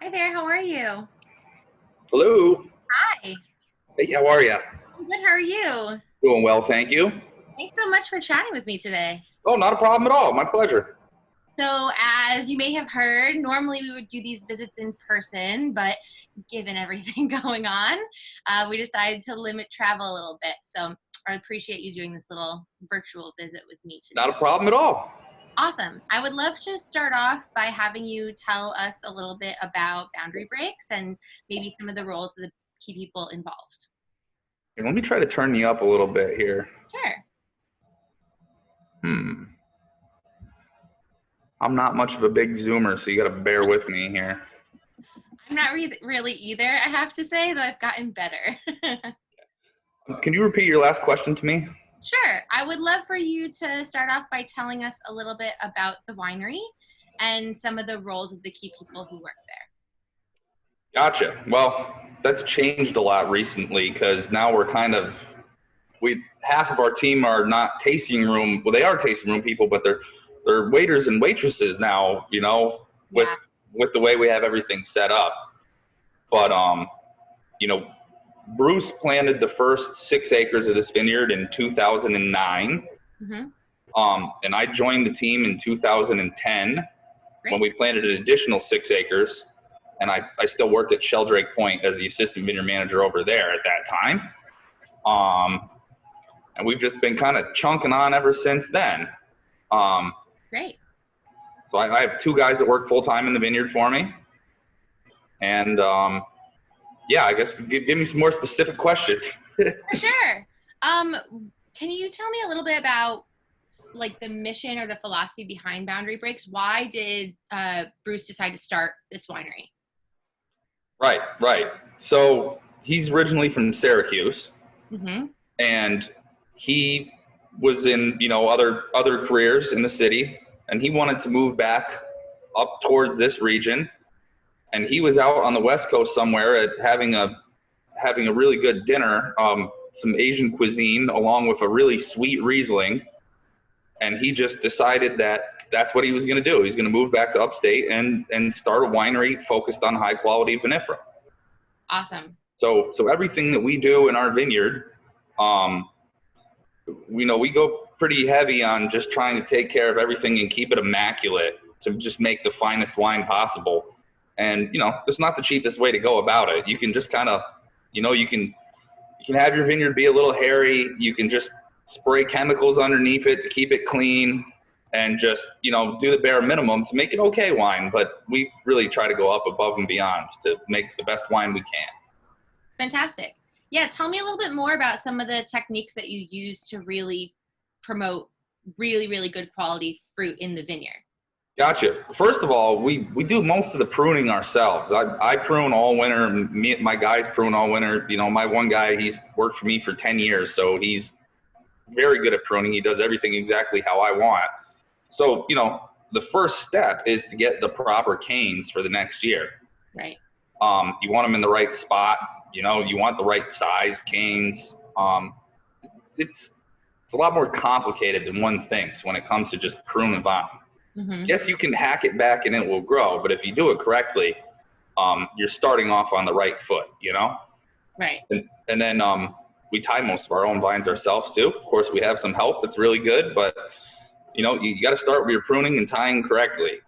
Hi there, how are you? Hello. Hi, Hey, how are you? I'm good, how are you? Doing well, thank you. Thanks so much for chatting with me today. Oh, not a problem at all. My pleasure. So, as you may have heard, normally we would do these visits in person, but given everything going on, we decided to limit travel a little bit. So, I appreciate you doing this little virtual visit with me Not a today. problem at all. Awesome. I would love to start off by having you tell us a little bit about boundary breaks and maybe some of the roles of the key people involved. Here, let me try to turn you up a little bit here. Sure. Hmm. I'm not much of a big zoomer, so you got to bear with me here. I'm not really either, I have to say, though I've gotten better. Can you repeat your last question to me? Sure. I would love for you to start off by telling us a little bit about the winery and some of the roles of the key people who work Gotcha. Well, that's changed a lot recently because now we're we half of our team are not tasting room. Well, they are tasting room people, but they're waiters and waitresses now. there. With Yeah. the way we have everything set up. But you know, Bruce planted the first 6 acres of this vineyard in 2009. Mm-hmm. And I joined the team in 2010 when Great. we planted an additional 6 acres. And I still worked at Sheldrake Point as the assistant vineyard manager over there at that time. And we've just been kind of chunking on ever since then. Um, Great. so I have two guys that work full time in the vineyard for me. And yeah, I guess give me some more specific questions. For sure. Um, can you tell me a little bit about like the mission or the philosophy behind Boundary Breaks? Why did Bruce decide to start this winery? Right, right. So he's originally from Syracuse, Mm-hmm. and he was in other careers in the city, and he wanted to move back up towards this region. And he was out on the West Coast somewhere at having a really good dinner, some Asian cuisine along with a really sweet Riesling, and he just decided that that's what he was going to do. He's going to move back to upstate and start a winery focused on high quality vinifera. Awesome. So everything that we do in our vineyard, um, we go pretty heavy on just trying to take care of everything and keep it immaculate to just make the finest wine possible. And it's not the cheapest way to go about it. You can just kind of, you can have your vineyard be a little hairy. You can just spray chemicals underneath it to keep it clean, and just do the bare minimum to make it okay wine. But we really try to go up above and beyond to make the best wine we can. Fantastic. Yeah, tell me a little bit more about some of the techniques that you use to really promote really, really good quality fruit in the vineyard. Gotcha. First of all, we do most of the pruning ourselves. I prune all winter. My guys prune all winter. My one guy, he's worked for me for 10 years, so he's very good at pruning. He does everything exactly how I want. So, the first step is to get the proper canes for the next year. Right. You want them in the right spot. You want the right size canes. It's a lot more complicated than one thinks when it comes to just prune a vine. Mm-hmm. Yes, you can hack it back and it will grow, but if you do it correctly, you're starting off on the right foot, Right. And then we tie most of our own vines ourselves too. Of course, we have some help that's really good, but you got to start with your pruning and tying correctly.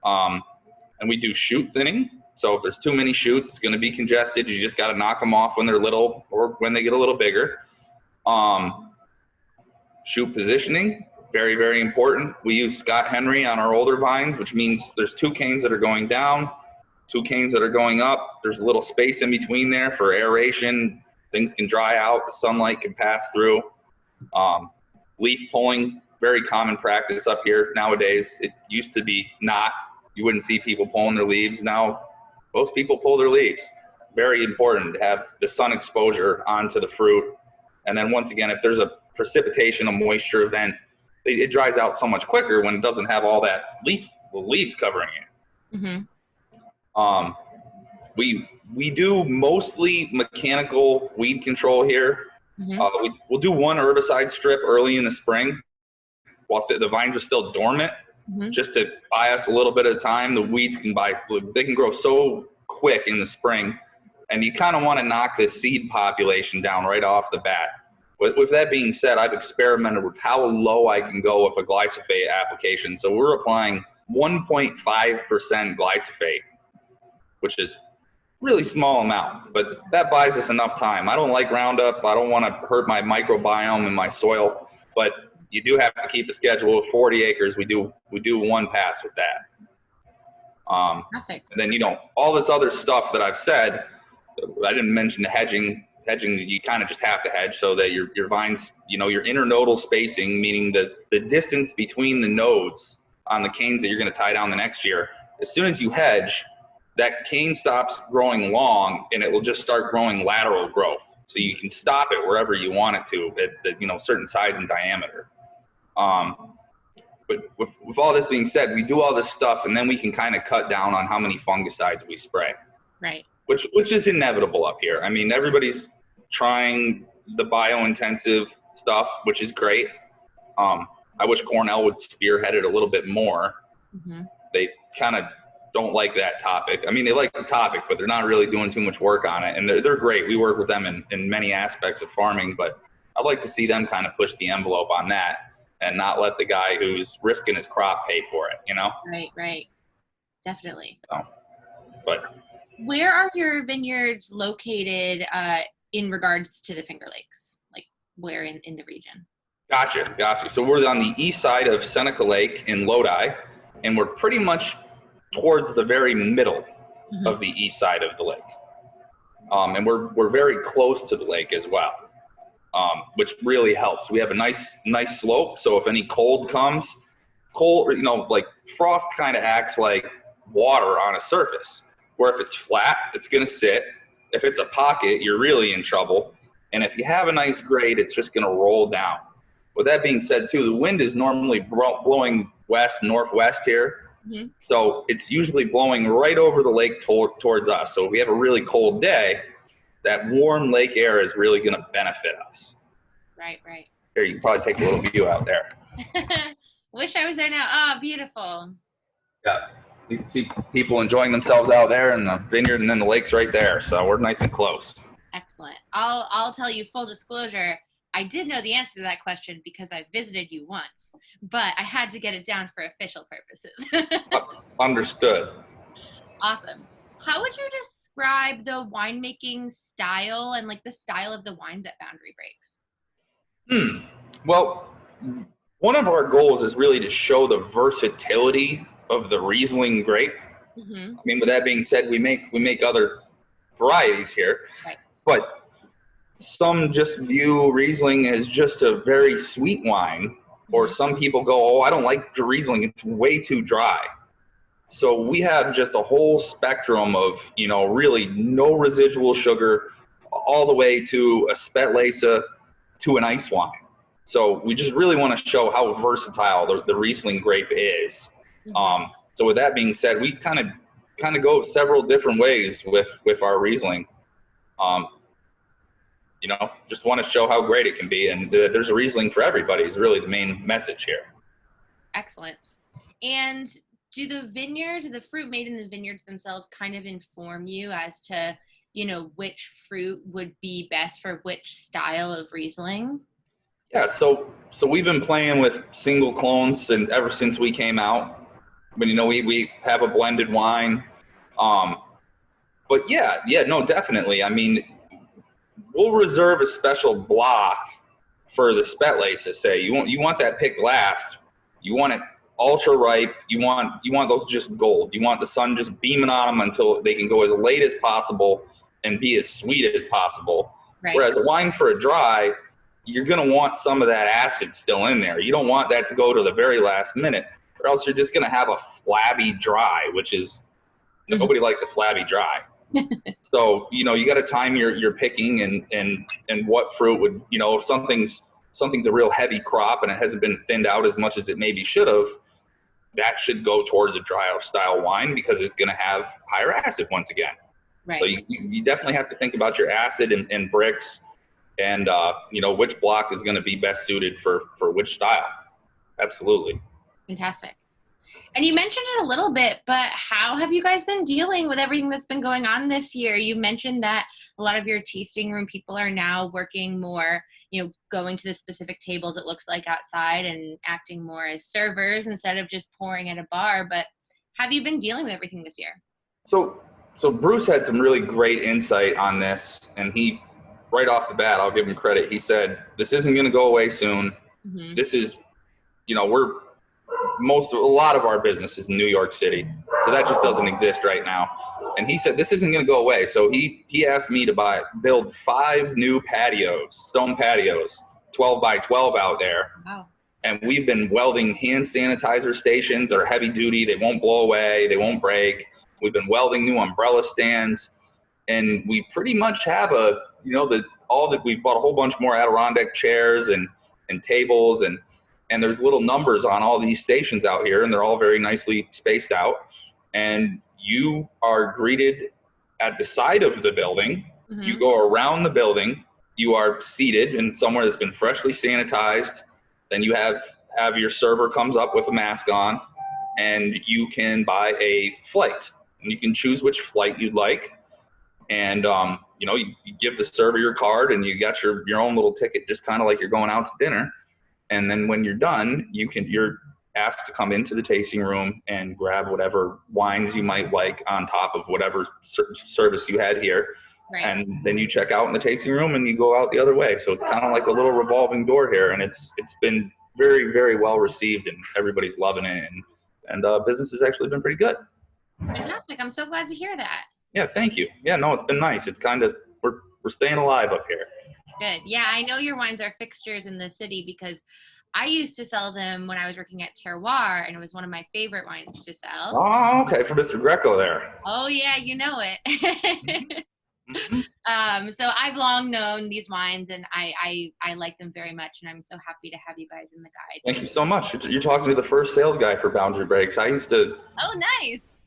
And we do shoot thinning. So if there's too many shoots, it's going to be congested. You just got to knock them off when they're little or when they get a little bigger. Shoot positioning, very, very important. We use Scott Henry on our older vines, which means there's two canes that are going down, two canes that are going up. There's a little space in between there for aeration. Things can dry out. The sunlight can pass through. Leaf pulling, very common practice up here nowadays. It used to be not. You wouldn't see people pulling their leaves. Now, most people pull their leaves. Very important to have the sun exposure onto the fruit. And then once again, if there's a precipitation, a moisture event, it dries out so much quicker when it doesn't have all the leaves covering it. Mm-hmm. We do mostly mechanical weed control here. Mm-hmm. We'll do one herbicide strip early in the spring while the vines are still dormant, just to buy us a little bit of time. The weeds they can grow so quick in the spring, and you kind of want to knock the seed population down right off the bat. With that being said, I've experimented with how low I can go with a glyphosate application. So we're applying 1.5% glyphosate, which is really small amount, but that buys us enough time. I don't like Roundup. I don't want to hurt my microbiome in my soil, but you do have to keep a schedule of 40 acres. We do one pass with that. And then, all this other stuff that I've said, I didn't mention the hedging. Hedging, you kind of just have to hedge so that your vines, your internodal spacing, meaning the distance between the nodes on the canes that you're going to tie down the next year. As soon as you hedge, that cane stops growing long and it will just start growing lateral growth. So you can stop it wherever you want it to at certain size and diameter. But with all this being said, we do all this stuff and then we can kind of cut down on how many fungicides we spray. Right. Which is inevitable up here. I mean, everybody's trying the bio-intensive stuff, which is great. I wish Cornell would spearhead it a little bit more. They kind of don't like that topic. I mean, they like the topic, but they're not really doing too much work on it. And they're great. We work with them in many aspects of farming, but I'd like to see them kind of push the envelope on that and not let the guy who's risking his crop pay for it, Right. Definitely. So, but where are your vineyards located in regards to the Finger Lakes? Like where in the region? Gotcha. So we're on the east side of Seneca Lake in Lodi, and we're pretty much towards the very middle of the east side of the lake. And we're very close to the lake as well, which really helps. We have a nice slope, so if any cold comes, like frost kind of acts like water on a surface, where if it's flat, it's going to sit. If it's a pocket, you're really in trouble. And if you have a nice grade, it's just going to roll down. With that being said, too, the wind is normally blowing northwest here. So it's usually blowing right over the lake towards us. So if we have a really cold day, that warm lake air is really going to benefit us. Right. Here, you can probably take a little view out there. Wish I was there now. Oh, beautiful. Yeah. You can see people enjoying themselves out there in the vineyard, and then the lake's right there. So we're nice and close. Excellent. I'll tell you full disclosure. I did know the answer to that question because I visited you once, but I had to get it down for official purposes. Understood. Awesome. How would you describe the winemaking style and like the style of the wines at Boundary Breaks? Well, one of our goals is really to show the versatility of the Riesling grape. I mean, with that being said, we make other varieties here, right. But some just view Riesling as just a very sweet wine, or some people go, I don't like Riesling, it's way too dry. So we have just a whole spectrum of, really no residual sugar, all the way to a Spätlese to an ice wine. So we just really want to show how versatile the Riesling grape is. So with that being said, we kind of go several different ways with our Riesling. Just want to show how great it can be, and there's a Riesling for everybody is really the main message here. Excellent. And do the fruit made in the vineyards themselves kind of inform you as to, which fruit would be best for which style of Riesling? Yeah, so we've been playing with single clones ever since we came out. But we have a blended wine. But no, definitely. I mean, we'll reserve a special block for the Spätlese. Say you want that picked last. You want it ultra ripe. You want those just gold. You want the sun just beaming on them until they can go as late as possible and be as sweet as possible. Right. Whereas a wine for a dry, you're going to want some of that acid still in there. You don't want that to go to the very last minute, or else you're just going to have a flabby dry, which is nobody likes a flabby dry. So you got to time your picking and what fruit would if something's a real heavy crop and it hasn't been thinned out as much as it maybe should have, that should go towards a dry style wine because it's going to have higher acid once again. Right. So you definitely have to think about your acid and bricks, and which block is going to be best suited for which style. Absolutely. Fantastic. And you mentioned it a little bit, but how have you guys been dealing with everything that's been going on this year? You mentioned that a lot of your tasting room people are now working more, going to the specific tables, it looks like, outside and acting more as servers instead of just pouring at a bar. But have you been dealing with everything this year? So Bruce had some really great insight on this, and he, right off the bat, I'll give him credit. He said, this isn't going to go away soon. Mm-hmm. This is, a lot of our business is in New York City, so that just doesn't exist right now. And he said, this isn't going to go away. So he asked me to build 5 new patios, stone patios, 12 by 12 out there. Wow. And we've been welding hand sanitizer stations that are heavy duty. They won't blow away. They won't break. We've been welding new umbrella stands. And we pretty much have we bought a whole bunch more Adirondack chairs and tables. And there's little numbers on all these stations out here, and they're all very nicely spaced out. And you are greeted at the side of the building. Mm-hmm. You go around the building. You are seated in somewhere that's been freshly sanitized. Then you have your server comes up with a mask on, and you can buy a flight. And you can choose which flight you'd like. And, you give the server your card, and you got your own little ticket, just kind of like you're going out to dinner. And then when you're done, you're asked to come into the tasting room and grab whatever wines you might like on top of whatever service you had here. Right. And then you check out in the tasting room and you go out the other way. So it's kind of like a little revolving door here, and it's been very, very well received, and everybody's loving it. And business has actually been pretty good. Fantastic. I'm so glad to hear that. Yeah, thank you. Yeah, no, it's been nice. It's kind of, we're staying alive up here. Good. Yeah, I know your wines are fixtures in the city because I used to sell them when I was working at Terroir, and it was one of my favorite wines to sell. Oh, okay, for Mr. Greco there. Oh, yeah, you know it. Mm-hmm. So I've long known these wines, and I like them very much, and I'm so happy to have you guys in the guide. Thank you so much. You're talking to the first sales guy for Boundary Breaks. I used to... Oh, nice.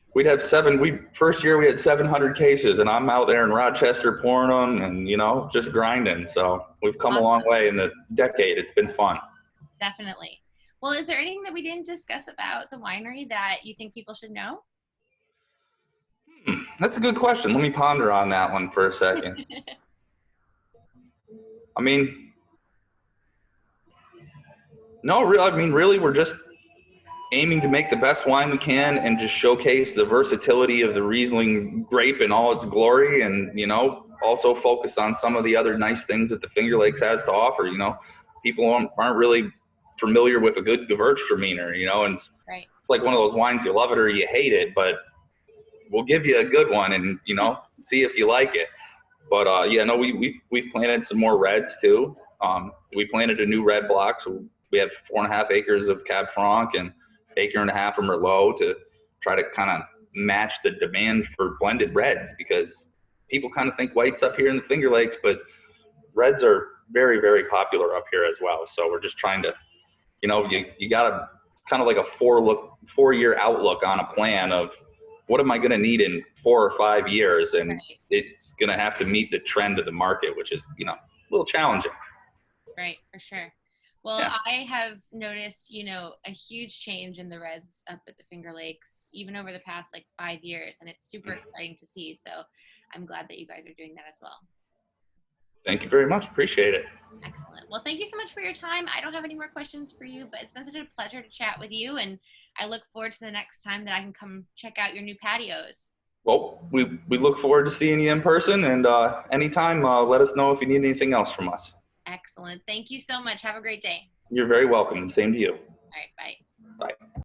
First year we had 700 cases, and I'm out there in Rochester pouring them and, just grinding. So we've come a long way in the decade. It's been fun. Definitely. Well, is there anything that we didn't discuss about the winery that you think people should know? That's a good question. Let me ponder on that one for a second. Really, we're just aiming to make the best wine we can and just showcase the versatility of the Riesling grape in all its glory, and also focus on some of the other nice things that the Finger Lakes has to offer. People aren't really familiar with a good Gewürztraminer, and it's like one of those wines, you love it or you hate it, but we'll give you a good one and see if you like it. But we've planted some more reds too. We planted a new red block, so we have 4.5 acres of Cab Franc and 1.5 acres of Merlot to try to kind of match the demand for blended reds, because people kind of think whites up here in the Finger Lakes, but reds are very, very popular up here as well. So we're just trying to, you gotta, it's kind of like a 4-year outlook on a plan of what am I going to need in 4 or 5 years, and it's going to have to meet the trend of the market, which is a little challenging. Right, for sure. Well, yeah. I have noticed, a huge change in the reds up at the Finger Lakes, even over the past 5 years, and it's super exciting to see. So I'm glad that you guys are doing that as well. Thank you very much. Appreciate it. Excellent. Well, thank you so much for your time. I don't have any more questions for you, but it's been such a pleasure to chat with you, and I look forward to the next time that I can come check out your new patios. Well, we look forward to seeing you in person, and anytime, let us know if you need anything else from us. Excellent. Thank you so much. Have a great day. You're very welcome. Same to you. All right. Bye. Bye.